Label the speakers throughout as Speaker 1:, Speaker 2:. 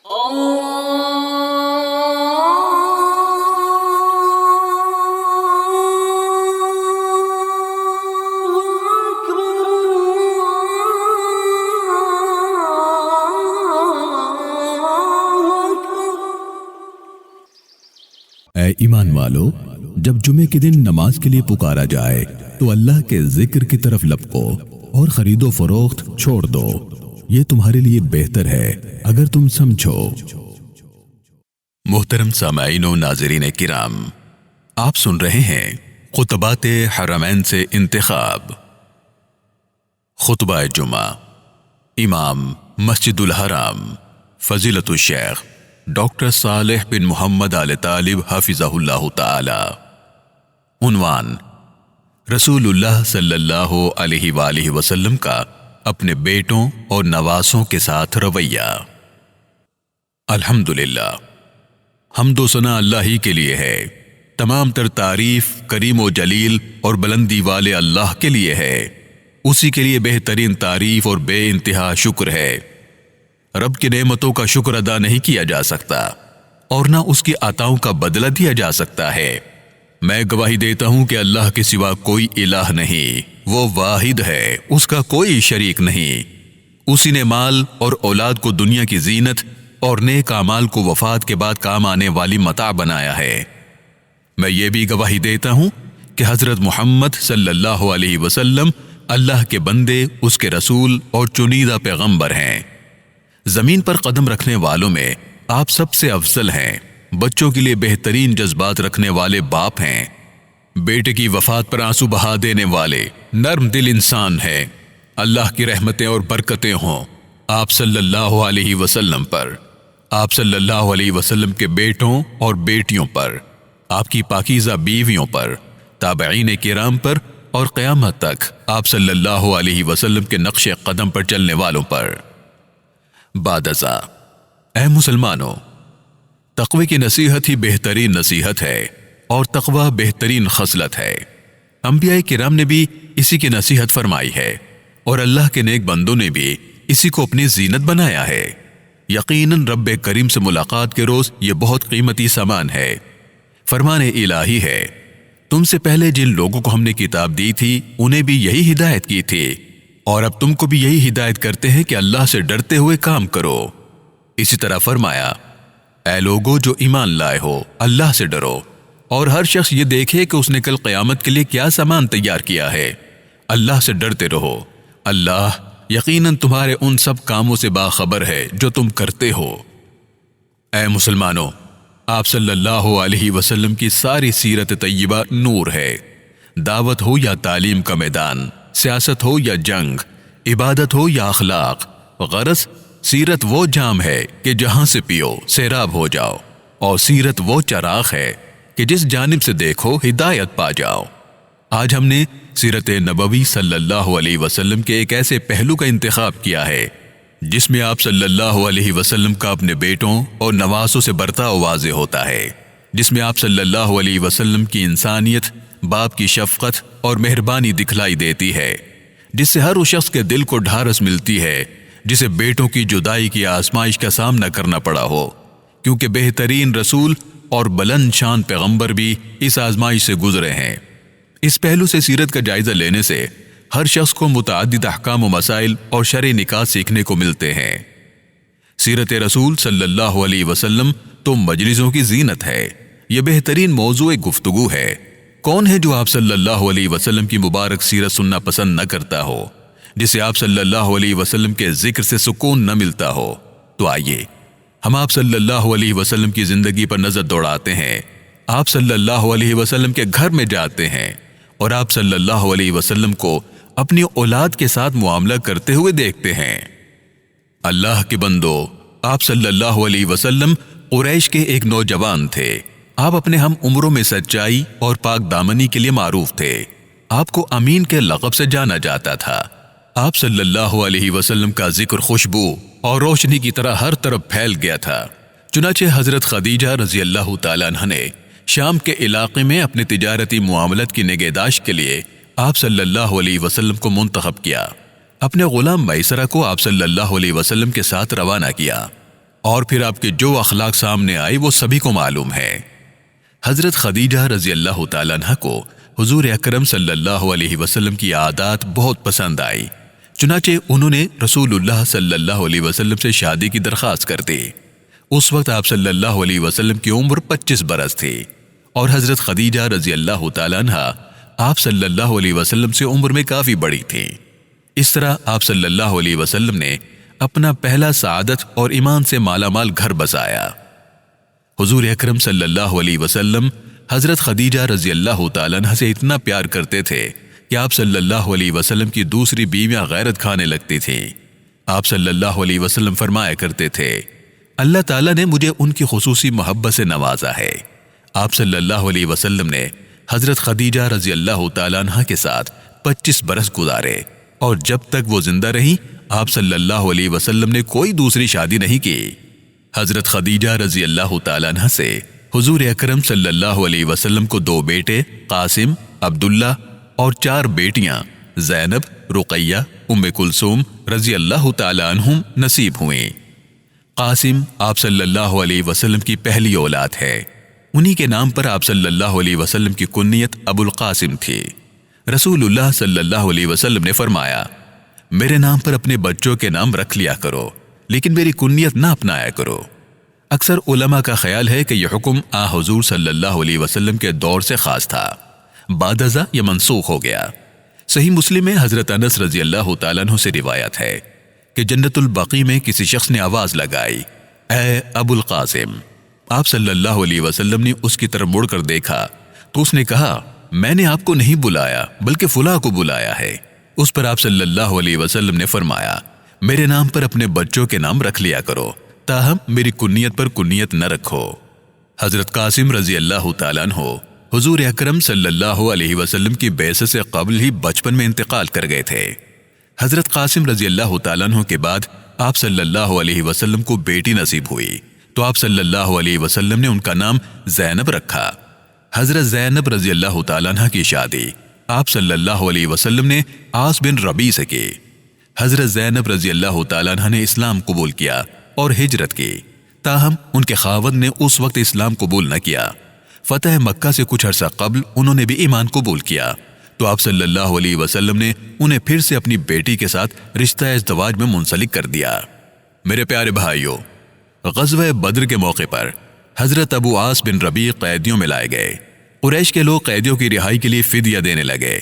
Speaker 1: اے ایمان والو، جب جمعے کے دن نماز کے لیے پکارا جائے تو اللہ کے ذکر کی طرف لپکو اور خرید و فروخت چھوڑ دو، یہ تمہارے لیے بہتر ہے اگر تم سمجھو۔ محترم سامعین و ناظرین کرام، آپ سن رہے ہیں خطبات حرمین سے انتخاب۔ خطبہ جمعہ، امام مسجد الحرام فضیلت الشیخ ڈاکٹر صالح بن محمد آل طالب حفظہ اللہ تعالی۔ عنوان: رسول اللہ صلی اللہ علیہ وآلہ وسلم کا اپنے بیٹوں اور نواسوں کے ساتھ رویہ۔ الحمدللہ، حمد و ثنا اللہ ہی کے لیے ہے، تمام تر تعریف کریم و جلیل اور بلندی والے اللہ کے لیے ہے، اسی کے لیے بہترین تعریف اور بے انتہا شکر ہے۔ رب کی نعمتوں کا شکر ادا نہیں کیا جا سکتا اور نہ اس کی عطاؤں کا بدلہ دیا جا سکتا ہے۔ میں گواہی دیتا ہوں کہ اللہ کے سوا کوئی الہ نہیں، وہ واحد ہے، اس کا کوئی شریک نہیں۔ اسی نے مال اور اولاد کو دنیا کی زینت اور نیک اعمال کو وفات کے بعد کام آنے والی متاع بنایا ہے۔ میں یہ بھی گواہی دیتا ہوں کہ حضرت محمد صلی اللہ علیہ وسلم اللہ کے بندے، اس کے رسول اور چنیدہ پیغمبر ہیں۔ زمین پر قدم رکھنے والوں میں آپ سب سے افضل ہیں، بچوں کے لیے بہترین جذبات رکھنے والے باپ ہیں، بیٹے کی وفات پر آنسو بہا دینے والے نرم دل انسان ہیں۔ اللہ کی رحمتیں اور برکتیں ہوں آپ صلی اللہ علیہ وسلم پر، آپ صلی اللہ علیہ وسلم کے بیٹوں اور بیٹیوں پر، آپ کی پاکیزہ بیویوں پر، تابعین کرام پر اور قیامت تک آپ صلی اللہ علیہ وسلم کے نقش قدم پر چلنے والوں پر۔ بعد ازاں، اے مسلمانوں، تقوی کی نصیحت ہی بہترین نصیحت ہے اور تقوی بہترین خصلت ہے۔ انبیاء کرام نے بھی اسی کی نصیحت فرمائی ہے اور اللہ کے نیک بندوں نے بھی اسی کو اپنی زینت بنایا ہے۔ یقیناً رب کریم سے ملاقات کے روز یہ بہت قیمتی سامان ہے۔ فرمان الہی ہے، تم سے پہلے جن لوگوں کو ہم نے کتاب دی تھی انہیں بھی یہی ہدایت کی تھی، اور اب تم کو بھی یہی ہدایت کرتے ہیں کہ اللہ سے ڈرتے ہوئے کام کرو۔ اسی طرح فرمایا، اے لوگو جو ایمان لائے ہو، اللہ سے ڈرو، اور ہر شخص یہ دیکھے کہ اس نے کل قیامت کے لیے کیا سامان تیار کیا ہے۔ اللہ سے ڈرتے رہو، اللہ یقیناً تمہارے ان سب کاموں سے باخبر ہے جو تم کرتے ہو۔ اے مسلمانوں، آپ صلی اللہ علیہ وسلم کی ساری سیرت طیبہ نور ہے۔ دعوت ہو یا تعلیم کا میدان، سیاست ہو یا جنگ، عبادت ہو یا اخلاق، غرض سیرت وہ جام ہے کہ جہاں سے پیو سیراب ہو جاؤ، اور سیرت وہ چراغ ہے کہ جس جانب سے دیکھو ہدایت پا جاؤ۔ آج ہم نے سیرت نبوی صلی اللہ علیہ وسلم کے ایک ایسے پہلو کا انتخاب کیا ہے جس میں آپ صلی اللہ علیہ وسلم کا اپنے بیٹوں اور نواسوں سے برتاؤ واضح ہوتا ہے، جس میں آپ صلی اللہ علیہ وسلم کی انسانیت، باپ کی شفقت اور مہربانی دکھلائی دیتی ہے، جس سے ہر اس شخص کے دل کو ڈھارس ملتی ہے جسے بیٹوں کی جدائی کی آزمائش کا سامنا کرنا پڑا ہو، کیونکہ بہترین رسول اور بلند شان پیغمبر بھی اس آزمائش سے گزرے ہیں۔ اس پہلو سے سیرت کا جائزہ لینے سے ہر شخص کو متعدد احکام و مسائل اور شرعی نکات سیکھنے کو ملتے ہیں۔ سیرت رسول صلی اللہ علیہ وسلم تو مجلسوں کی زینت ہے، یہ بہترین موضوع گفتگو ہے۔ کون ہے جو آپ صلی اللہ علیہ وسلم کی مبارک سیرت سننا پسند نہ کرتا ہو، جسے آپ صلی اللہ علیہ وسلم کے ذکر سے سکون نہ ملتا ہو؟ تو آئیے ہم آپ صلی اللہ علیہ وسلم کی زندگی پر نظر دوڑاتے ہیں، آپ صلی اللہ علیہ وسلم کے گھر میں جاتے ہیں اور آپ صلی اللہ علیہ وسلم کو اپنی اولاد کے ساتھ معاملہ کرتے ہوئے دیکھتے ہیں۔ اللہ کے بندو، آپ صلی اللہ علیہ وسلم قریش کے ایک نوجوان تھے۔ آپ اپنے ہم عمروں میں سچائی اور پاک دامنی کے لیے معروف تھے۔ آپ کو امین کے لقب سے جانا جاتا تھا۔ آپ صلی اللہ علیہ وسلم کا ذکر خوشبو اور روشنی کی طرح ہر طرف پھیل گیا تھا۔ چنانچہ حضرت خدیجہ رضی اللہ تعالیٰ عنہ نے شام کے علاقے میں اپنے تجارتی معاملات کی نگہداشت کے لیے آپ صلی اللہ علیہ وسلم کو منتخب کیا۔ اپنے غلام میسرہ کو آپ صلی اللہ علیہ وسلم کے ساتھ روانہ کیا۔ اور پھر آپ کے جو اخلاق سامنے آئے وہ سبھی کو معلوم ہے۔ حضرت خدیجہ رضی اللہ تعالیٰ عنہ کو حضور اکرم صلی اللہ علیہ وسلم کی عادات بہت پسند آئی، چنانچہ انہوں نے رسول اللہ صلی اللہ علیہ وسلم سے شادی کی درخواست کر دی۔ اس وقت آپ صلی اللہ علیہ وسلم کی عمر 25 برس تھی اور حضرت خدیجہ رضی اللہ تعالیٰ عنہ آپ صلی اللہ علیہ وسلم سے عمر میں کافی بڑی تھی۔ اس طرح آپ صلی اللہ علیہ وسلم نے اپنا پہلا سعادت اور ایمان سے مالا مال گھر بسایا۔ حضور اکرم صلی اللہ علیہ وسلم حضرت خدیجہ رضی اللہ تعالیٰ عنہ سے اتنا پیار کرتے تھے کہ آپ صلی اللہ علیہ وسلم کی دوسری بیویاں غیرت کھانے لگتی تھیں۔ آپ صلی اللہ علیہ وسلم فرمایا کرتے تھے، اللہ تعالیٰ نے مجھے ان کی خصوصی محبت سے نوازا ہے۔ آپ صلی اللہ علیہ وسلم نے حضرت خدیجہ رضی اللہ تعالیٰ عنہ کے ساتھ 25 برس گزارے، اور جب تک وہ زندہ رہی آپ صلی اللہ علیہ وسلم نے کوئی دوسری شادی نہیں کی۔ حضرت خدیجہ رضی اللہ تعالیٰ عنہ سے حضور اکرم صلی اللہ علیہ وسلم کو 2 بیٹے قاسم، عبداللہ اور 4 بیٹیاں زینب، رقیہ، ام کلثوم رضی اللہ تعالیٰ عنہم نصیب ہوئیں۔ قاسم آپ صلی اللہ علیہ وسلم کی پہلی اولاد ہے۔ انہی کے نام پر آپ صلی اللہ علیہ وسلم کی کنیت ابو القاسم تھی۔ رسول اللہ صلی اللہ علیہ وسلم نے فرمایا، میرے نام پر اپنے بچوں کے نام رکھ لیا کرو، لیکن میری کنیت نہ اپنایا کرو۔ اکثر علماء کا خیال ہے کہ یہ حکم حضور صلی اللہ علیہ وسلم کے دور سے خاص تھا، بعد ازاں یہ منسوخ ہو گیا۔ صحیح مسلم میں حضرت انس رضی اللہ تعالیٰ عنہ سے روایت ہے کہ جنت البقیع میں کسی شخص نے آواز لگائی، اے ابو القاسم۔ آپ صلی اللہ علیہ وسلم نے اس کی طرف مڑ کر دیکھا تو اس نے کہا، میں نے آپ کو نہیں بلایا بلکہ فلاں کو بلایا ہے۔ اس پر آپ صلی اللہ علیہ وسلم نے فرمایا، میرے نام پر اپنے بچوں کے نام رکھ لیا کرو، تاہم میری کنیت پر کنیت نہ رکھو۔ حضرت قاسم رضی اللہ تعالیٰ عنہ حضور اکرم صلی اللہ علیہ وسلم کی بعثت سے قبل ہی بچپن میں انتقال کر گئے تھے۔ حضرت قاسم رضی اللہ تعالیٰ عنہ کے بعد آپ صلی اللہ علیہ وسلم کو بیٹی نصیب ہوئی تو آپ صلی اللہ علیہ وسلم نے ان کا نام زینب رکھا۔ حضرت زینب رضی اللہ تعالیٰ عنہ کی شادی آپ صلی اللہ علیہ وسلم نے عاص بن ربیع سے کی۔ حضرت زینب رضی اللہ تعالیٰ عنہ نے اسلام قبول کیا اور ہجرت کی، تاہم ان کے خاوند نے اس وقت اسلام قبول نہ کیا۔ فتح مکہ سے کچھ عرصہ قبل انہوں نے بھی ایمان قبول کیا تو آپ صلی اللہ علیہ وسلم نے انہیں پھر سے اپنی بیٹی کے ساتھ رشتہ ازدواج میں منسلک کر دیا۔ میرے پیارے بھائیوں، غزوہ بدر کے موقع پر حضرت ابو عاص بن ربیع قیدیوں میں لائے گئے۔ قریش کے لوگ قیدیوں کی رہائی کے لیے فدیہ دینے لگے۔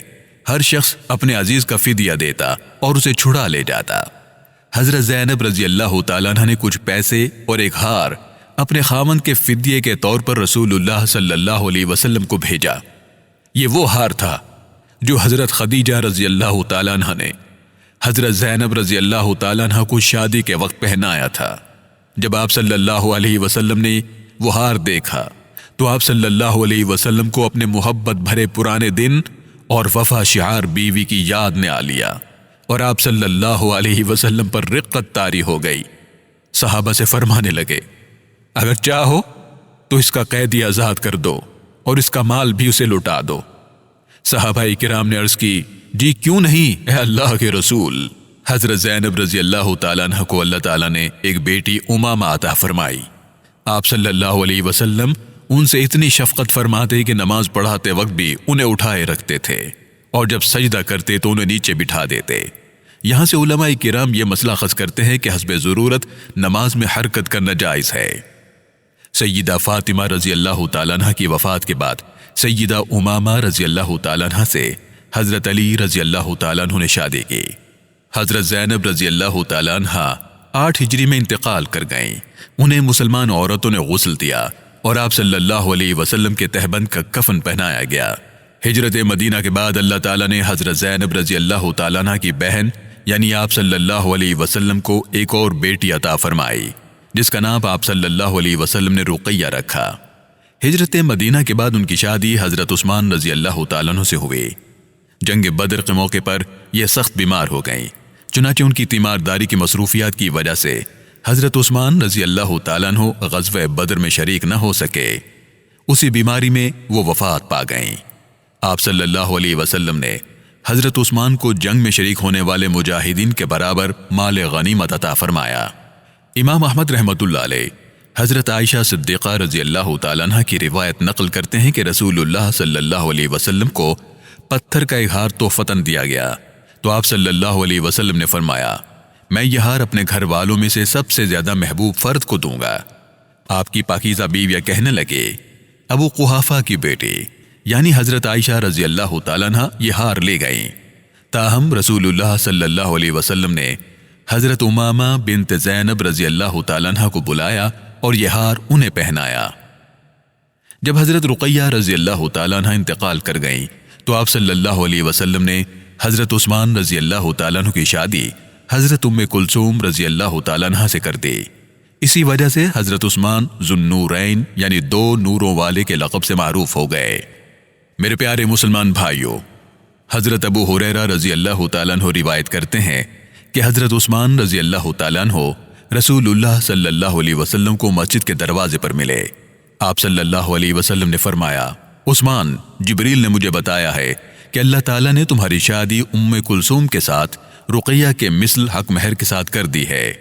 Speaker 1: ہر شخص اپنے عزیز کا فدیہ دیتا اور اسے چھڑا لے جاتا۔ حضرت زینب رضی اللہ تعالیٰ عنہ نے کچھ پیسے اور ایک ہار اپنے خاوند کے فدیے کے طور پر رسول اللہ صلی اللہ علیہ وسلم کو بھیجا۔ یہ وہ ہار تھا جو حضرت خدیجہ رضی اللہ تعالیٰ عنہ نے حضرت زینب رضی اللہ تعالیٰ عنہ کو شادی کے وقت پہنایا تھا۔ جب آپ صلی اللہ علیہ وسلم نے وہ ہار دیکھا تو آپ صلی اللہ علیہ وسلم کو اپنے محبت بھرے پرانے دن اور وفا شعار بیوی کی یاد نے آ لیا، اور آپ صلی اللہ علیہ وسلم پر رقت طاری ہو گئی۔ صحابہ سے فرمانے لگے، اگر چاہو تو اس کا قیدی آزاد کر دو اور اس کا مال بھی اسے لوٹا دو۔ صحابہ کرام نے عرض کی، جی کیوں نہیں اے اللہ کے رسول۔ حضرت زینب رضی اللہ تعالیٰ عنہ کو اللہ تعالیٰ نے ایک بیٹی امامہ عطا فرمائی۔ آپ صلی اللہ علیہ وسلم ان سے اتنی شفقت فرماتے کہ نماز پڑھاتے وقت بھی انہیں اٹھائے رکھتے تھے، اور جب سجدہ کرتے تو انہیں نیچے بٹھا دیتے۔ یہاں سے علماء کرام یہ مسئلہ اخذ کرتے ہیں کہ حسب ضرورت نماز میں حرکت کرنا جائز ہے۔ سیدہ فاطمہ رضی اللہ تعالیٰ عنہ کی وفات کے بعد سیدہ امامہ رضی اللہ تعالیٰ عنہ سے حضرت علی رضی اللہ تعالیٰ عنہ نے شادی کی۔ حضرت زینب رضی اللہ تعالیٰ عنہ 8 ہجری میں انتقال کر گئیں۔ انہیں مسلمان عورتوں نے غسل دیا اور آپ صلی اللہ علیہ وسلم کے تہبند کا کفن پہنایا گیا۔ ہجرت مدینہ کے بعد اللہ تعالیٰ نے حضرت زینب رضی اللہ تعالیٰ عنہ کی بہن یعنی آپ صلی اللہ علیہ وسلم کو ایک اور بیٹی عطا فرمائی، جس کا نام آپ صلی اللہ علیہ وسلم نے رقیہ رکھا۔ ہجرت مدینہ کے بعد ان کی شادی حضرت عثمان رضی اللہ تعالیٰ عنہ سے ہوئی۔ جنگ بدر کے موقع پر یہ سخت بیمار ہو گئیں، چنانچہ ان کی تیمارداری کی مصروفیات کی وجہ سے حضرت عثمان رضی اللہ تعالیٰ عنہ غزوہ بدر میں شریک نہ ہو سکے۔ اسی بیماری میں وہ وفات پا گئیں۔ آپ صلی اللہ علیہ وسلم نے حضرت عثمان کو جنگ میں شریک ہونے والے مجاہدین کے برابر مال غنیمت عطا فرمایا۔ امام احمد رحمۃ اللہ علیہ حضرت عائشہ صدیقہ رضی اللہ تعالیٰ عنہ کی روایت نقل کرتے ہیں کہ رسول اللہ صلی اللہ علیہ وسلم کو پتھر کا ایک ہار تحفتاً دیا گیا تو آپ صلی اللہ علیہ وسلم نے فرمایا، میں یہ ہار اپنے گھر والوں میں سے سب سے زیادہ محبوب فرد کو دوں گا۔ آپ کی پاکیزہ بیویاں کہنے لگے، ابو قحافہ کی بیٹی یعنی حضرت عائشہ رضی اللہ تعالیٰ عنہ یہ ہار لے گئیں۔ تاہم رسول اللہ صلی اللہ علیہ وسلم نے حضرت امامہ بنت زینب رضی اللہ تعالیٰ عنہ کو بلایا اور یہ ہار انہیں پہنایا۔ جب حضرت رقیہ رضی اللہ تعالیٰ عنہ انتقال کر گئیں تو آپ صلی اللہ علیہ وسلم نے حضرت عثمان رضی اللہ تعالیٰ عنہ کی شادی حضرت ام کلثوم رضی اللہ تعالیٰ عنہ سے کر دی۔ اسی وجہ سے حضرت عثمان ذو النورین یعنی دو نوروں والے کے لقب سے معروف ہو گئے۔ میرے پیارے مسلمان بھائیوں، حضرت ابو ہریرہ رضی اللہ تعالیٰ عنہ روایت کرتے ہیں کہ حضرت عثمان رضی اللہ تعالیٰ عنہ رسول اللہ صلی اللہ علیہ وسلم کو مسجد کے دروازے پر ملے۔ آپ صلی اللہ علیہ وسلم نے فرمایا، عثمان، جبریل نے مجھے بتایا ہے کہ اللہ تعالیٰ نے تمہاری شادی ام کلثوم کے ساتھ رقیہ کے مثل حق مہر کے ساتھ کر دی ہے۔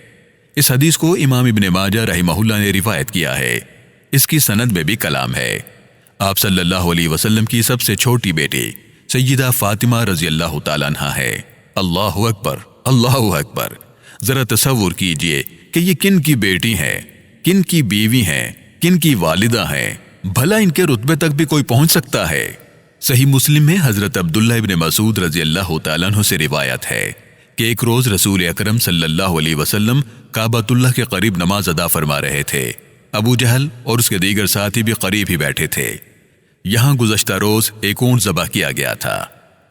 Speaker 1: اس حدیث کو امام ابن ماجہ رحمہ اللہ نے روایت کیا ہے۔ اس کی سند میں بھی کلام ہے۔ آپ صلی اللہ علیہ وسلم کی سب سے چھوٹی بیٹی سیدہ فاطمہ رضی اللہ تعالیٰ عنہ ہے۔ اللہ اکبر، اللہ اکبر۔ ذرا تصور کیجئے کہ یہ کن کی بیٹی ہیں، کن کی بیوی ہیں، کن کی والدہ ہیں، بھلا ان کے رتبے تک بھی کوئی پہنچ سکتا ہے؟ صحیح مسلم میں حضرت عبداللہ ابن مسعود رضی اللہ تعالیٰ عنہ سے روایت ہے کہ ایک روز رسول اکرم صلی اللہ علیہ وسلم کعبۃ اللہ کے قریب نماز ادا فرما رہے تھے۔ ابو جہل اور اس کے دیگر ساتھی بھی قریب ہی بیٹھے تھے۔ یہاں گزشتہ روز ایک اونٹ ذبح کیا گیا تھا۔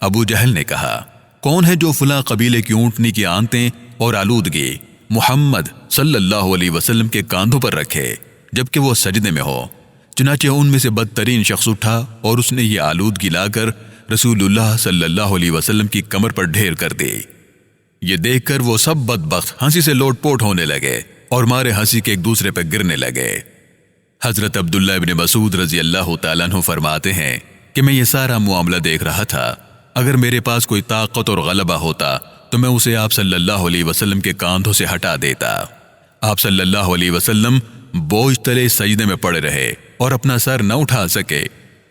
Speaker 1: ابو جہل نے کہا، کون ہے جو فلاں قبیلے کی اونٹنی کی آنتیں اور آلودگی محمد صلی اللہ علیہ وسلم کے کاندھوں پر رکھے جبکہ وہ سجدے میں ہو؟ چنانچہ ان میں سے بدترین شخص اٹھا اور اس نے یہ آلودگی لا کر رسول اللہ صلی اللہ علیہ وسلم کی کمر پر ڈھیر کر دی۔ یہ دیکھ کر وہ سب بدبخت ہنسی سے لوٹ پوٹ ہونے لگے اور مارے ہنسی کے ایک دوسرے پہ گرنے لگے۔ حضرت عبداللہ ابن مسعود رضی اللہ تعالیٰ عنہ فرماتے ہیں کہ میں یہ سارا معاملہ دیکھ رہا تھا۔ اگر میرے پاس کوئی طاقت اور غلبہ ہوتا تو میں اسے آپ صلی اللہ علیہ وسلم کے کاندھوں سے ہٹا دیتا۔ آپ صلی اللہ علیہ وسلم بوجھ تلے سجدے میں پڑے رہے اور اپنا سر نہ اٹھا سکے،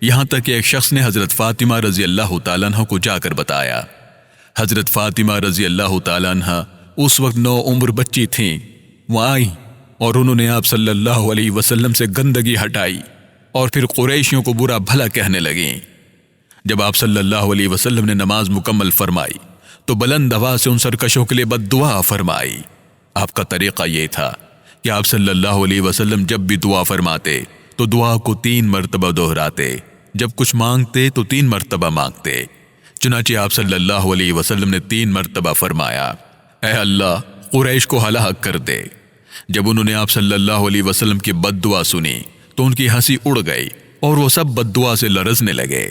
Speaker 1: یہاں تک کہ ایک شخص نے حضرت فاطمہ رضی اللہ تعالیٰ عنہ کو جا کر بتایا۔ حضرت فاطمہ رضی اللہ تعالیٰ عنہ اس وقت 9 عمر بچی تھیں۔ وہ آئیں اور انہوں نے آپ صلی اللہ علیہ وسلم سے گندگی ہٹائی اور پھر قریشیوں کو برا بھلا کہنے لگیں۔ جب آپ صلی اللہ علیہ وسلم نے نماز مکمل فرمائی تو بلند آواز سے ان سرکشوں کے لیے بد دعا فرمائی۔ آپ کا طریقہ یہ تھا کہ آپ صلی اللہ علیہ وسلم جب بھی دعا فرماتے تو دعا کو 3 مرتبہ دہراتے، جب کچھ مانگتے تو 3 مرتبہ مانگتے۔ چنانچہ آپ صلی اللہ علیہ وسلم نے 3 مرتبہ فرمایا، اے اللہ قریش کو ہلاک کر دے۔ جب انہوں نے آپ صلی اللہ علیہ وسلم کی بد دعا سنی تو ان کی ہنسی اڑ گئی اور وہ سب بد دعا سے لرزنے لگے۔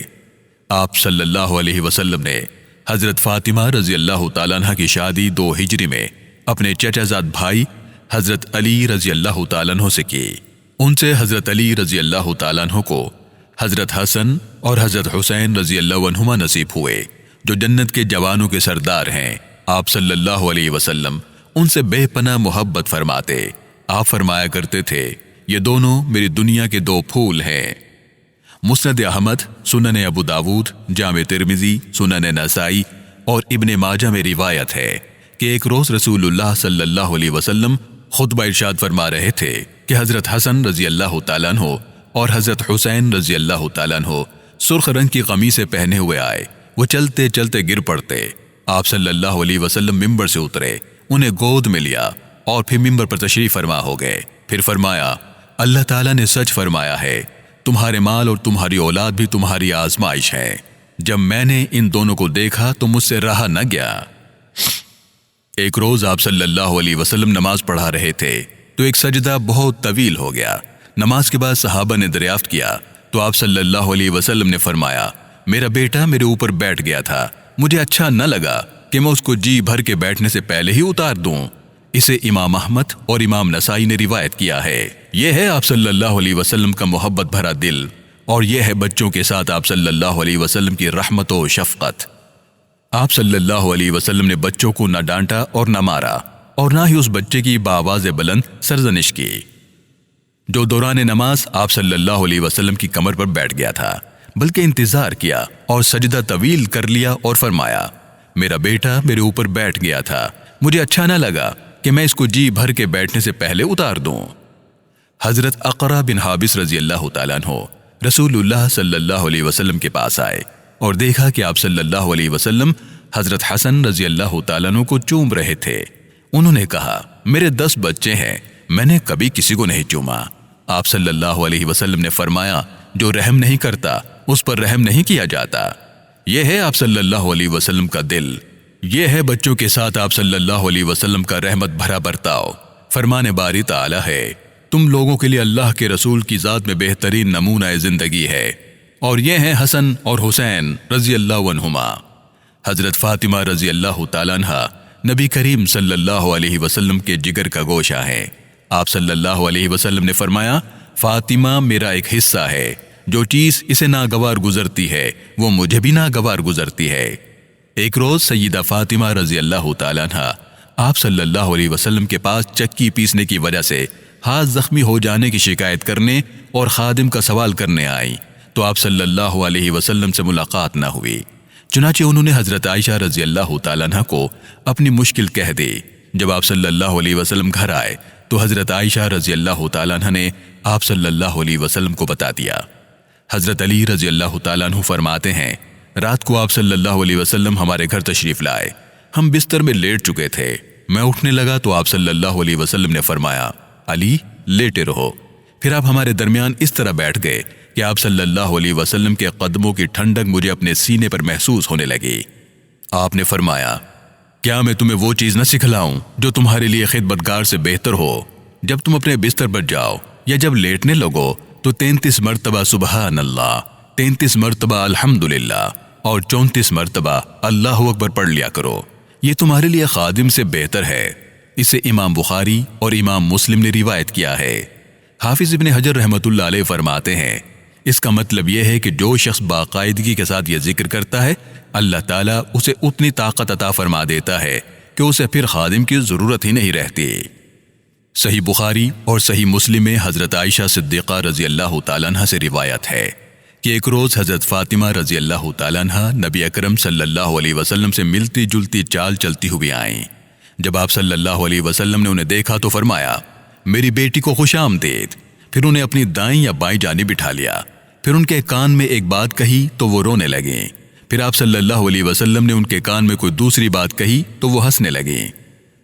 Speaker 1: آپ صلی اللہ علیہ وسلم نے حضرت فاطمہ رضی اللہ تعالیٰ عنہ کی شادی 2 ہجری میں اپنے چچا زاد بھائی حضرت علی رضی اللہ تعالیٰ عنہ سے کی۔ ان سے حضرت علی رضی اللہ تعالیٰ عنہ کو حضرت حسن اور حضرت حسین رضی اللہ عنہما نصیب ہوئے جو جنت کے جوانوں کے سردار ہیں۔ آپ صلی اللہ علیہ وسلم ان سے بے پناہ محبت فرماتے۔ آپ فرمایا کرتے تھے، یہ دونوں میری دنیا کے 2 پھول ہیں۔ مسند احمد، سنن ابو داود، جامع ترمذی، سنن نسائی اور ابن ماجہ میں روایت ہے کہ ایک روز رسول اللہ صلی اللہ علیہ وسلم خطبہ ارشاد فرما رہے تھے کہ حضرت حسن رضی اللہ تعالیٰ عنہ اور حضرت حسین رضی اللہ تعالیٰ عنہ سرخ رنگ کی قمیصیں پہنے ہوئے آئے۔ وہ چلتے چلتے گر پڑتے۔ آپ صلی اللہ علیہ وسلم ممبر سے اترے، انہیں گود میں لیا اور پھر ممبر پر تشریف فرما ہو گئے۔ پھر فرمایا، اللہ تعالیٰ نے سچ فرمایا ہے، تمہارے مال اور تمہاری اولاد بھی تمہاری آزمائش ہے۔ جب میں نے ان دونوں کو دیکھا تو مجھ سے رہا نہ گیا۔ ایک روز آپ صلی اللہ علیہ وسلم نماز پڑھا رہے تھے تو ایک سجدہ بہت طویل ہو گیا۔ نماز کے بعد صحابہ نے دریافت کیا تو آپ صلی اللہ علیہ وسلم نے فرمایا، میرا بیٹا میرے اوپر بیٹھ گیا تھا، مجھے اچھا نہ لگا کہ میں اس کو جی بھر کے بیٹھنے سے پہلے ہی اتار دوں۔ اسے امام احمد اور امام نسائی نے روایت کیا ہے۔ یہ ہے آپ صلی اللہ علیہ وسلم کا محبت بھرا دل، اور یہ ہے بچوں کے ساتھ آپ صلی اللہ علیہ وسلم کی رحمت و شفقت۔ آپ صلی اللہ علیہ وسلم نے بچوں کو نہ ڈانٹا اور نہ مارا، اور نہ ہی اس بچے کی بآواز بلند سرزنش کی جو دوران نماز آپ صلی اللہ علیہ وسلم کی کمر پر بیٹھ گیا تھا، بلکہ انتظار کیا اور سجدہ طویل کر لیا اور فرمایا، میرا بیٹا میرے اوپر بیٹھ گیا تھا، مجھے اچھا نہ لگا کہ میں اس کو جی بھر کے بیٹھنے سے پہلے اتار دوں۔ حضرت اقرا بن حابس رضی اللہ تعالیٰ عنہ رسول اللہ صلی اللہ علیہ وسلم کے پاس آئے اور دیکھا کہ آپ صلی اللہ علیہ وسلم حضرت حسن رضی اللہ تعالیٰ عنہ کو چوم رہے تھے۔ انہوں نے کہا، میرے 10 بچے ہیں، میں نے کبھی کسی کو نہیں چوما۔ آپ صلی اللہ علیہ وسلم نے فرمایا، جو رحم نہیں کرتا اس پر رحم نہیں کیا جاتا۔ یہ ہے آپ صلی اللہ علیہ وسلم کا دل، یہ ہے بچوں کے ساتھ آپ صلی اللہ علیہ وسلم کا رحمت بھرا برتاؤ۔ فرمان باری تعالی ہے، تم لوگوں کے لیے اللہ کے رسول کی ذات میں بہترین نمونہ زندگی ہے، اور یہ ہیں حسن اور حسین رضی اللہ عنہما۔ حضرت فاطمہ رضی اللہ تعالیٰ عنہ نبی کریم صلی اللہ علیہ وسلم کے جگر کا گوشہ ہیں۔ آپ صلی اللہ علیہ وسلم نے فرمایا، فاطمہ میرا ایک حصہ ہے، جو چیز اسے ناگوار گزرتی ہے وہ مجھے بھی ناگوار گزرتی ہے۔ ایک روز سیدہ فاطمہ رضی اللہ تعالیٰ عنہ آپ صلی اللہ علیہ وسلم کے پاس چکی پیسنے کی وجہ سے ہاتھ زخمی ہو جانے کی شکایت کرنے اور خادم کا سوال کرنے آئیں تو آپ صلی اللہ علیہ وسلم سے ملاقات نہ ہوئی۔ چنانچہ انہوں نے حضرت عائشہ رضی اللہ تعالیٰ عنہ کو اپنی مشکل کہہ دی۔ جب آپ صلی اللہ علیہ وسلم گھر آئے تو حضرت عائشہ رضی اللہ تعالیٰ عنہ نے آپ صلی اللہ علیہ وسلم کو بتا دیا۔ حضرت علی رضی اللہ تعالیٰ عنہ فرماتے ہیں، رات کو آپ صلی اللہ علیہ وسلم ہمارے گھر تشریف لائے، ہم بستر میں لیٹ چکے تھے، میں اٹھنے لگا تو آپ صلی اللہ علیہ وسلم نے فرمایا، علی لیٹے رہو۔ پھر آپ ہمارے درمیان اس طرح بیٹھ گئے کہ آپ صلی اللہ علیہ وسلم کے قدموں کی ٹھنڈک مجھے اپنے سینے پر محسوس ہونے لگی۔ آپ نے فرمایا، کیا میں تمہیں وہ چیز نہ سکھلاؤں جو تمہارے لیے خدمتگار سے بہتر ہو؟ جب تم اپنے بستر پر جاؤ یا جب لیٹنے لگو تو 33 مرتبہ سبحان اللہ، 33 مرتبہ الحمدللہ اور 34 مرتبہ اللہ اکبر پڑھ لیا کرو، یہ تمہارے لیے خادم سے بہتر ہے۔ اسے امام بخاری اور امام مسلم نے روایت کیا ہے۔ حافظ ابن حجر رحمۃ اللہ علیہ فرماتے ہیں، اس کا مطلب یہ ہے کہ جو شخص باقاعدگی کے ساتھ یہ ذکر کرتا ہے، اللہ تعالیٰ اسے اتنی طاقت عطا فرما دیتا ہے کہ اسے پھر خادم کی ضرورت ہی نہیں رہتی۔ صحیح بخاری اور صحیح مسلم میں حضرت عائشہ صدیقہ رضی اللہ تعالیٰ عنہ سے روایت ہے کہ ایک روز حضرت فاطمہ رضی اللہ تعالیٰ عنہ نبی اکرم صلی اللہ علیہ وسلم سے ملتی جلتی چال چلتی ہوئی آئیں۔ جب آپ صلی اللہ علیہ وسلم نے انہیں دیکھا تو فرمایا، میری بیٹی کو خوش آمدید۔ پھر انہیں اپنی دائیں یا بائیں جانب بٹھا لیا، پھر ان کے کان میں ایک بات کہی تو وہ رونے لگیں۔ پھر آپ صلی اللہ علیہ وسلم نے ان کے کان میں کوئی دوسری بات کہی تو وہ ہنسنے لگیں۔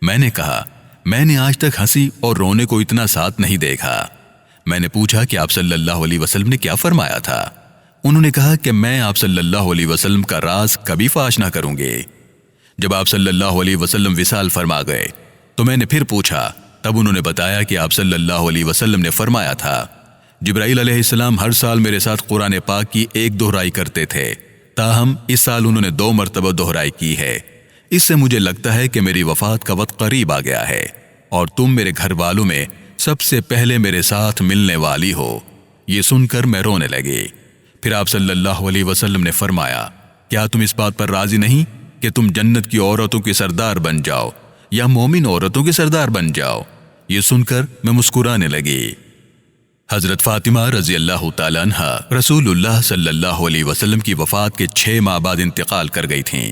Speaker 1: میں نے کہا، میں نے آج تک ہنسی اور رونے کو اتنا ساتھ نہیں دیکھا۔ میں نے پوچھا کہ آپ صلی اللہ علیہ وسلم نے کیا فرمایا تھا؟ انہوں نے کہا کہ میں آپ صلی اللہ علیہ وسلم کا راز کبھی فاش نہ کروں گے۔ جب آپ صلی اللہ علیہ وسلم وصال فرما گئے تو میں نے پھر پوچھا، تب انہوں نے بتایا کہ آپ صلی اللہ علیہ وسلم نے فرمایا تھا، جبرائیل علیہ السلام ہر سال میرے ساتھ قرآن پاک کی ایک دہرائی کرتے تھے، تاہم اس سال انہوں نے 2 مرتبہ دہرائی کی ہے۔ اس سے مجھے لگتا ہے کہ میری وفات کا وقت قریب آ گیا ہے اور تم میرے گھر والوں میں سب سے پہلے میرے ساتھ ملنے والی ہو۔ یہ سن کر میں رونے لگی۔ پھر آپ صلی اللہ علیہ وسلم نے فرمایا، کیا تم اس بات پر راضی نہیں کہ تم جنت کی عورتوں کی سردار بن جاؤ یا مومن عورتوں کی سردار بن جاؤ؟ یہ سن کر میں مسکرانے لگی۔ حضرت فاطمہ رضی اللہ تعالیٰ عنہ رسول اللہ صلی اللہ علیہ وسلم کی وفات کے 6 ماہ بعد انتقال کر گئی تھیں۔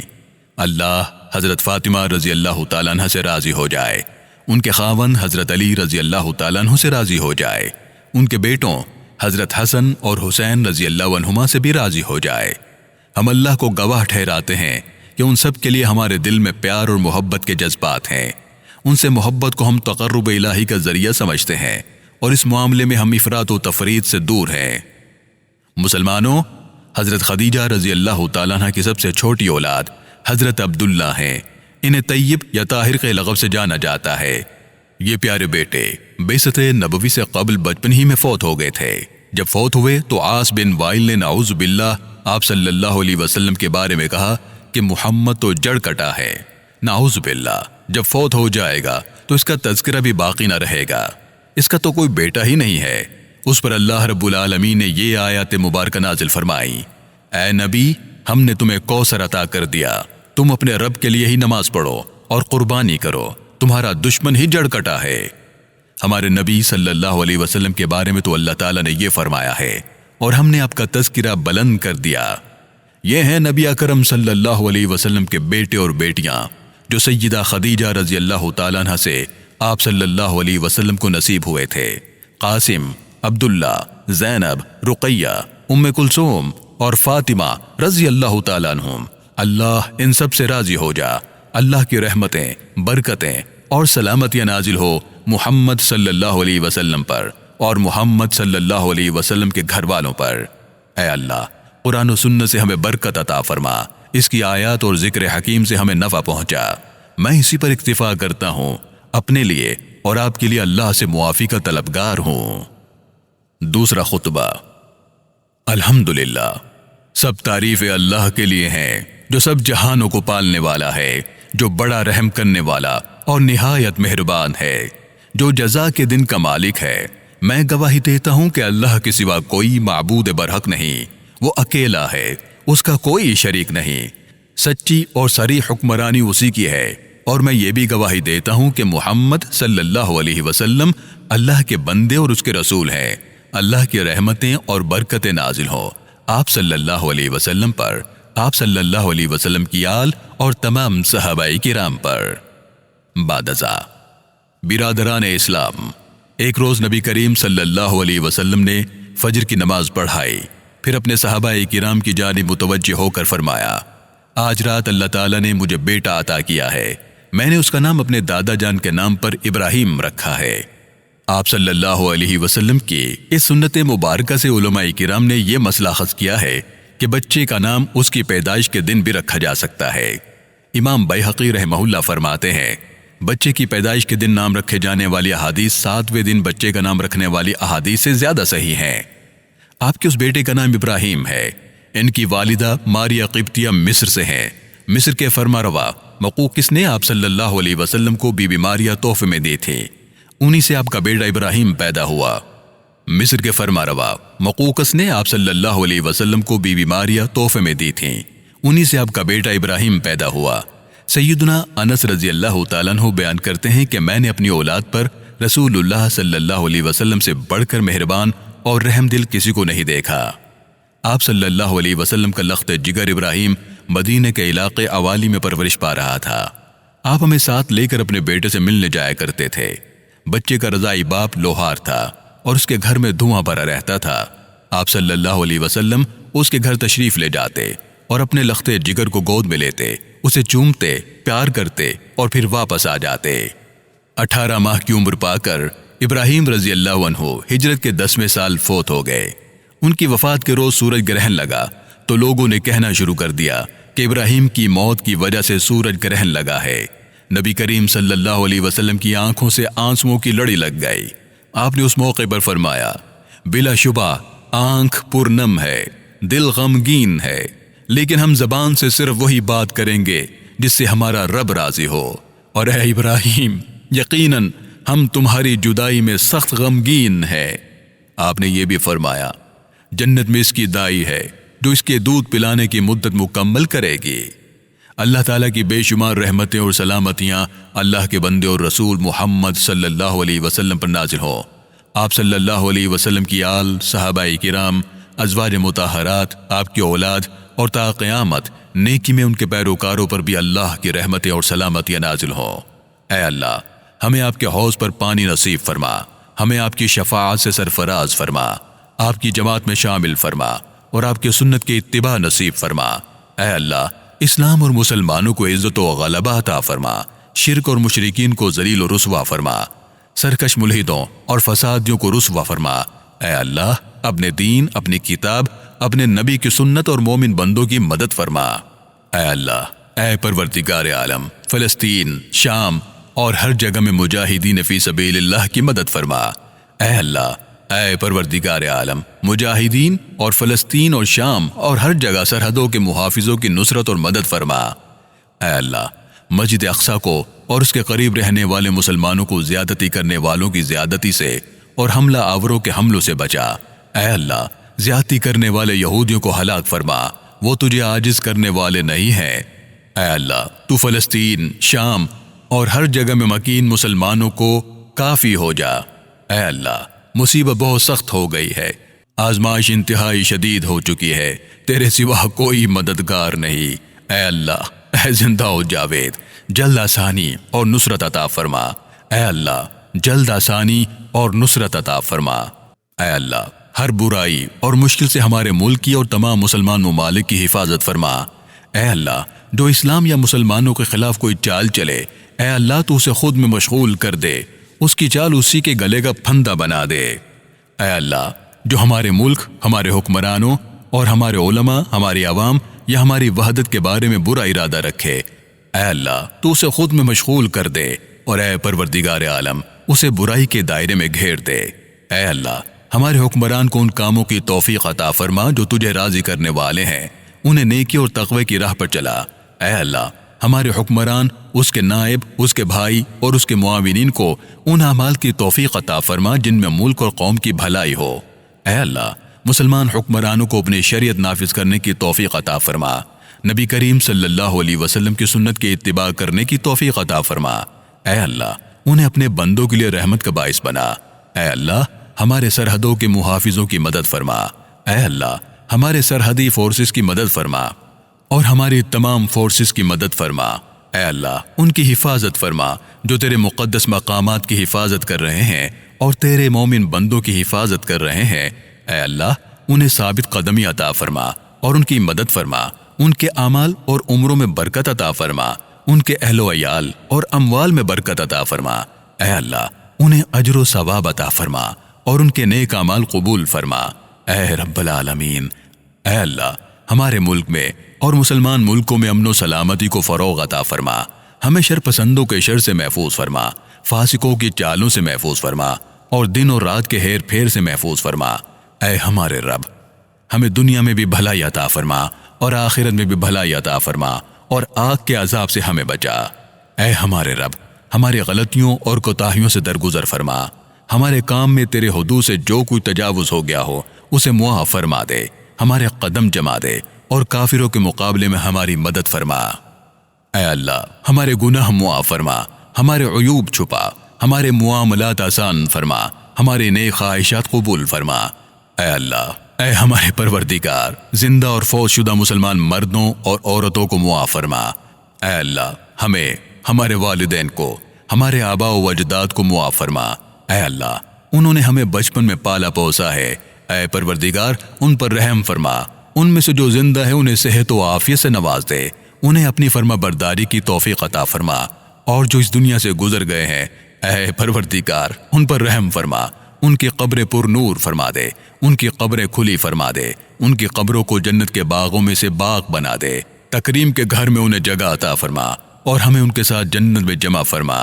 Speaker 1: اللہ حضرت فاطمہ رضی اللہ تعالیٰ عنہ سے راضی ہو جائے، ان کے خاوند حضرت علی رضی اللہ تعالیٰ عنہ سے راضی ہو جائے، ان کے بیٹوں حضرت حسن اور حسین رضی اللہ عنہما سے بھی راضی ہو جائے۔ ہم اللہ کو گواہ ٹھہراتے ہیں کہ ان سب کے لیے ہمارے دل میں پیار اور محبت کے جذبات ہیں۔ ان سے محبت کو ہم تقرب الہی کا ذریعہ سمجھتے ہیں اور اس معاملے میں ہم افراط و تفرید سے دور ہیں۔ مسلمانوں، حضرت خدیجہ رضی اللہ تعالیٰ عنہ کی سب سے چھوٹی اولاد حضرت عبداللہ ہیں۔ انہیں طیب یا طاہر کے لقب سے جانا جاتا ہے۔ یہ پیارے بیٹے بعثت نبوی سے قبل بچپن ہی میں فوت ہو گئے تھے۔ جب فوت ہوئے تو عاص بن وائل نے نعوذ باللہ آپ صلی اللہ علیہ وسلم کے بارے میں کہا کہ محمد تو جڑ کٹا ہے۔ نعوذ باللہ، جب فوت ہو جائے گا تو اس کا تذکرہ بھی باقی نہ رہے گا، اس کا تو کوئی بیٹا ہی نہیں ہے۔ اس پر اللہ رب العالمین نے یہ آیات مبارکہ نازل فرمائی، اے نبی، ہم نے تمہیں کوثر عطا کر دیا، تم اپنے رب کے لیے ہی نماز پڑھو اور قربانی کرو تمہارا دشمن ہی جڑ کٹا ہے۔ ہمارے نبی صلی اللہ علیہ وسلم کے بارے میں تو اللہ تعالیٰ نے یہ فرمایا ہے، اور ہم نے آپ کا تذکرہ بلند کر دیا۔ یہ ہیں نبی اکرم صلی اللہ علیہ وسلم کے بیٹے اور بیٹیاں جو سیدہ خدیجہ رضی اللہ تعالیٰ عنہ سے آپ صلی اللہ علیہ وسلم کو نصیب ہوئے تھے۔ قاسم، عبداللہ، زینب، رقیہ، ام کلثوم اور فاطمہ رضی اللہ تعالیٰ عنہم۔ اللہ ان سب سے راضی ہو جا۔ اللہ کی رحمتیں، برکتیں اور سلامتیاں نازل ہو محمد صلی اللہ علیہ وسلم پر اور محمد صلی اللہ علیہ وسلم کے گھر والوں پر۔ اے اللہ، قرآن و سنت سے ہمیں برکت عطا فرما، اس کی آیات اور ذکر حکیم سے ہمیں نفع پہنچا۔ میں اسی پر اکتفا کرتا ہوں، اپنے لیے اور آپ کے لیے اللہ سے معافی کا طلبگار ہوں۔ دوسرا خطبہ۔ الحمدللہ، سب تعریف اللہ کے لیے ہیں جو سب جہانوں کو پالنے والا ہے، جو بڑا رحم کرنے والا اور نہایت مہربان ہے، جو جزا کے دن کا مالک ہے۔ میں گواہی دیتا ہوں کہ اللہ کے سوا کوئی معبود برحق نہیں، وہ اکیلا ہے، اس کا کوئی شریک نہیں، سچی اور صریح حکمرانی اسی کی ہے۔ اور میں یہ بھی گواہی دیتا ہوں کہ محمد صلی اللہ علیہ وسلم اللہ کے بندے اور اس کے رسول ہیں۔ اللہ کی رحمتیں اور برکتیں نازل ہوں آپ صلی اللہ علیہ وسلم پر، آپ صلی اللہ علیہ وسلم کی آل اور تمام صحابہ کرام پر۔ بعد ازاں، برادران اسلام، ایک روز نبی کریم صلی اللہ علیہ وسلم نے فجر کی نماز پڑھائی، پھر اپنے صحابہ کرام کی جانب متوجہ ہو کر فرمایا، آج رات اللہ تعالیٰ نے مجھے بیٹا عطا کیا ہے، میں نے اس کا نام اپنے دادا جان کے نام پر ابراہیم رکھا ہے۔ آپ صلی اللہ علیہ وسلم کی اس سنت مبارکہ سے علماء کرام نے یہ مسئلہ اخذ کیا ہے کہ بچے کا نام اس کی پیدائش کے دن بھی رکھا جا سکتا ہے۔ امام بیہقی رحمہ اللہ فرماتے ہیں، بچے کی پیدائش کے دن نام رکھے جانے والی احادیث 7ویں دن بچے کا نام رکھنے والی احادیث سے زیادہ صحیح ہیں۔ آپ کے اس بیٹے کا نام ابراہیم ہے۔ ان کی والدہ ماریہ قبطیہ مصر سے ہیں۔ مصر کے فرمانروا مقوقس نے آپ صلی اللہ علیہ وسلم کو بی بی ماریہ تحفے میں دی تھی، انہی سے آپ کا بیٹا ابراہیم پیدا ہوا۔ مصر کے فرمانروا مقوقس نے آپ صلی اللہ علیہ وسلم کو بی بی ماریہ تحفے میں دی تھی، انہی سے آپ کا بیٹا ابراہیم پیدا ہوا۔ سیدنا انس رضی اللہ تعالیٰ عنہ بیان کرتے ہیں کہ میں نے اپنی اولاد پر رسول اللہ صلی اللہ علیہ وسلم سے بڑھ کر مہربان اور رحم دل کسی کو نہیں دیکھا۔ آپ صلی اللہ علیہ وسلم کا لخت جگر ابراہیم مدینہ کے علاقے اوالی میں پرورش پا رہا تھا۔ آپ ہمیں ساتھ لے کر اپنے بیٹے سے ملنے جایا کرتے تھے۔ بچے کا رضائی باپ لوہار تھا اور اس کے گھر میں دھواں بھرا رہتا تھا۔ آپ صلی اللہ علیہ وسلم اس کے گھر تشریف لے جاتے اور اپنے لخت جگر کو گود میں لیتے، اسے چومتے، پیار کرتے اور پھر واپس آ جاتے۔ 18 ماہ کی عمر پا کر ابراہیم رضی اللہ عنہ ہجرت کے 10ویں سال فوت ہو گئے۔ ان کی وفات کے روز سورج گرہن لگا تو لوگوں نے کہنا شروع کر دیا کہ ابراہیم کی موت کی وجہ سے سورج گرہن لگا ہے۔ نبی کریم صلی اللہ علیہ وسلم کی آنکھوں سے آنسوؤں کی لڑی لگ گئی۔ آپ نے اس موقع پر فرمایا، بلا شبہ آنکھ پرنم ہے، دل غمگین ہے، لیکن ہم زبان سے صرف وہی بات کریں گے جس سے ہمارا رب راضی ہو، اور اے ابراہیم، یقیناً ہم تمہاری جدائی میں سخت غمگین ہیں۔ آپ نے یہ بھی فرمایا، جنت میں اس کی دائی ہے جو اس کے دودھ پلانے کی مدت مکمل کرے گی۔ اللہ تعالیٰ کی بے شمار رحمتیں اور سلامتیاں اللہ کے بندے اور رسول محمد صلی اللہ علیہ وسلم پر نازل ہوں۔ آپ صلی اللہ علیہ وسلم کی آل، صحابہ کرام، ازواج مطہرات، آپ کی اولاد اور تا قیامت نیکی میں ان کے پیروکاروں پر بھی اللہ کی رحمتیں اور سلامتیاں نازل ہوں۔ اے اللہ، ہمیں آپ کے حوض پر پانی نصیب فرما، ہمیں آپ کی شفاعت سے سرفراز فرما، آپ کی جماعت میں شامل فرما اور آپ کی سنت کی اتباع نصیب فرما۔ اے اللہ، اسلام اور مسلمانوں کو عزت و غلبہ عطا فرما، شرک اور مشرکین کو ذلیل و رسوا فرما، سرکش ملحدوں اور فسادیوں کو رسوا فرما۔ اے اللہ، اپنے دین، اپنی کتاب، اپنے نبی کی سنت اور مومن بندوں کی مدد فرما۔ اے اللہ، اے پروردگار عالم، فلسطین، شام اور ہر جگہ میں مجاہدین فی سبیل اللہ کی مدد فرما۔ اے اللہ، اے پروردگار عالم، مجاہدین اور فلسطین اور شام اور ہر جگہ سرحدوں کے محافظوں کی نصرت اور مدد فرما۔ اے اللہ، مسجد اقصی کو اور اس کے قریب رہنے والے مسلمانوں کو زیادتی کرنے والوں کی زیادتی سے اور حملہ آوروں کے حملوں سے بچا۔ اے اللہ، زیادتی کرنے والے یہودیوں کو ہلاک فرما، وہ تجھے عاجز کرنے والے نہیں ہیں۔ اے اللہ، تو فلسطین، شام اور ہر جگہ میں مکین مسلمانوں کو کافی ہو جا۔ اے اللہ، مصیبت بہت سخت ہو گئی ہے، آزمائش انتہائی شدید ہو چکی ہے، تیرے سوا کوئی مددگار نہیں۔ اے اللہ، اے زندہ و جاوید، جلد آسانی اور نصرت عطا فرما۔ اے اللہ، جلد آسانی اور نصرت عطا فرما۔ اے اللہ، ہر برائی اور مشکل سے ہمارے ملک کی اور تمام مسلمان ممالک کی حفاظت فرما۔ اے اللہ، جو اسلام یا مسلمانوں کے خلاف کوئی چال چلے، اے اللہ تو اسے خود میں مشغول کر دے، اس کی چال اسی کے گلے کا پھندا بنا دے۔ اے اللہ، جو ہمارے ملک، ہمارے حکمرانوں اور ہمارے علماء، ہماری عوام یا ہماری وحدت کے بارے میں برا ارادہ رکھے، اے اللہ تو اسے خود میں مشغول کر دے، اور اے پروردگار عالم اسے برائی کے دائرے میں گھیر دے۔ اے اللہ، ہمارے حکمران کو ان کاموں کی توفیق عطا فرما جو تجھے راضی کرنے والے ہیں، انہیں نیکی اور تقوی کی راہ پر چلا۔ اے اللہ، ہمارے حکمران، اس کے نائب، اس کے بھائی اور اس کے معاونین کو ان اعمال کی توفیق عطا فرما جن میں ملک اور قوم کی بھلائی ہو۔ اے اللہ، مسلمان حکمرانوں کو اپنی شریعت نافذ کرنے کی توفیق عطا فرما، نبی کریم صلی اللہ علیہ وسلم کی سنت کی اتباع کرنے کی توفیق عطا فرما۔ اے اللہ، انہیں اپنے بندوں کے لیے رحمت کا باعث بنا۔ اے اللہ، ہمارے سرحدوں کے محافظوں کی مدد فرما۔ اے اللہ، ہمارے سرحدی فورسز کی مدد فرما اور ہماری تمام فورسز کی مدد فرما۔ اے اللہ، ان کی حفاظت فرما جو تیرے مقدس مقامات کی حفاظت کر رہے ہیں اور تیرے مومن بندوں کی حفاظت کر رہے ہیں۔ اے اللہ، انہیں ثابت قدمی عطا فرما اور ان کی مدد فرما، ان کے اعمال اور عمروں میں برکت عطا فرما، ان کے اہل و عیال اور اموال میں برکت عطا فرما۔ اے اللہ، انہیں اجر و ثواب عطا فرما اور ان کے نیک اعمال قبول فرما۔ اے رب العالمین، اے اللہ، ہمارے ملک میں اور مسلمان ملکوں میں امن و سلامتی کو فروغ عطا فرما، ہمیں شر پسندوں کے شر سے محفوظ فرما، فاسقوں کی چالوں سے محفوظ فرما اور دن اور رات کے ہیر پھیر سے محفوظ فرما۔ اے ہمارے رب، ہمیں دنیا میں بھی بھلائی عطا فرما اور آخرت میں بھی بھلائی عطا فرما اور آگ کے عذاب سے ہمیں بچا۔ اے ہمارے رب، ہماری غلطیوں اور کوتاہیوں سے درگزر فرما، ہمارے کام میں تیرے حدود سے جو کوئی تجاوز ہو گیا ہو اسے معاف فرما دے، ہمارے قدم جما دے اور کافروں کے مقابلے میں ہماری مدد فرما۔ اے اللہ، ہمارے گناہ معاف فرما، ہمارے عیوب چھپا، ہمارے معاملات آسان فرما، ہماری نیک خواہشات قبول فرما۔ اے اللہ، اے ہمارے پروردگار، زندہ اور فوت شدہ مسلمان مردوں اور عورتوں کو معاف فرما۔ اے اللہ، ہمیں، ہمارے والدین کو، ہمارے آباء و اجداد کو معاف فرما۔ اے اللہ، انہوں نے ہمیں بچپن میں پالا پوسا ہے، اے پروردگار ان پر رحم فرما، ان میں سے جو زندہ ہے انہیں صحت و عافیت سے نواز دے، انہیں اپنی فرما برداری کی توفیق عطا فرما، اور جو اس دنیا سے گزر گئے ہیں اے پروردگار ان پر رحم فرما، ان کی قبریں پر نور فرما دے، ان کی قبریں کھلی فرما دے، ان کی قبروں کو جنت کے باغوں میں سے باغ بنا دے، تکریم کے گھر میں انہیں جگہ عطا فرما اور ہمیں ان کے ساتھ جنت میں جمع فرما۔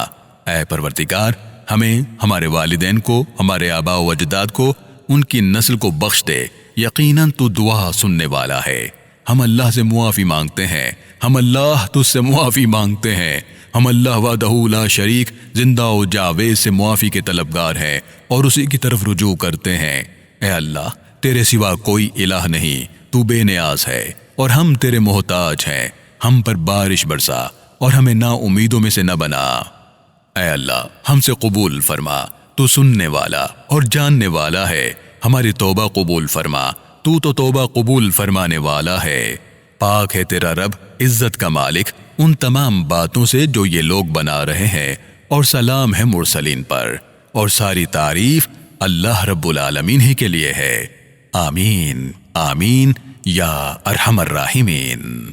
Speaker 1: اے پروردگار، ہمیں، ہمارے والدین کو، ہمارے آباء و اجداد کو، ان کی نسل کو بخش دے، یقیناً تو دعا سننے والا ہے۔ ہم اللہ سے معافی مانگتے ہیں، ہم اللہ تجھ سے معافی مانگتے ہیں، ہم اللہ وحدہ لا شریک زندہ و جاوید سے معافی کے طلبگار ہیں اور اسی کی طرف رجوع کرتے ہیں۔ اے اللہ، تیرے سوا کوئی الہ نہیں، تو بے نیاز ہے اور ہم تیرے محتاج ہیں، ہم پر بارش برسا اور ہمیں نا امیدوں میں سے نہ بنا۔ اے اللہ، ہم سے قبول فرما، تو سننے والا اور جاننے والا ہے، ہماری توبہ قبول فرما، تو توبہ قبول فرمانے والا ہے۔ پاک ہے تیرا رب، عزت کا مالک، ان تمام باتوں سے جو یہ لوگ بنا رہے ہیں، اور سلام ہے مرسلین پر، اور ساری تعریف اللہ رب العالمین ہی کے لیے ہے۔ آمین آمین یا ارحم الراحمین۔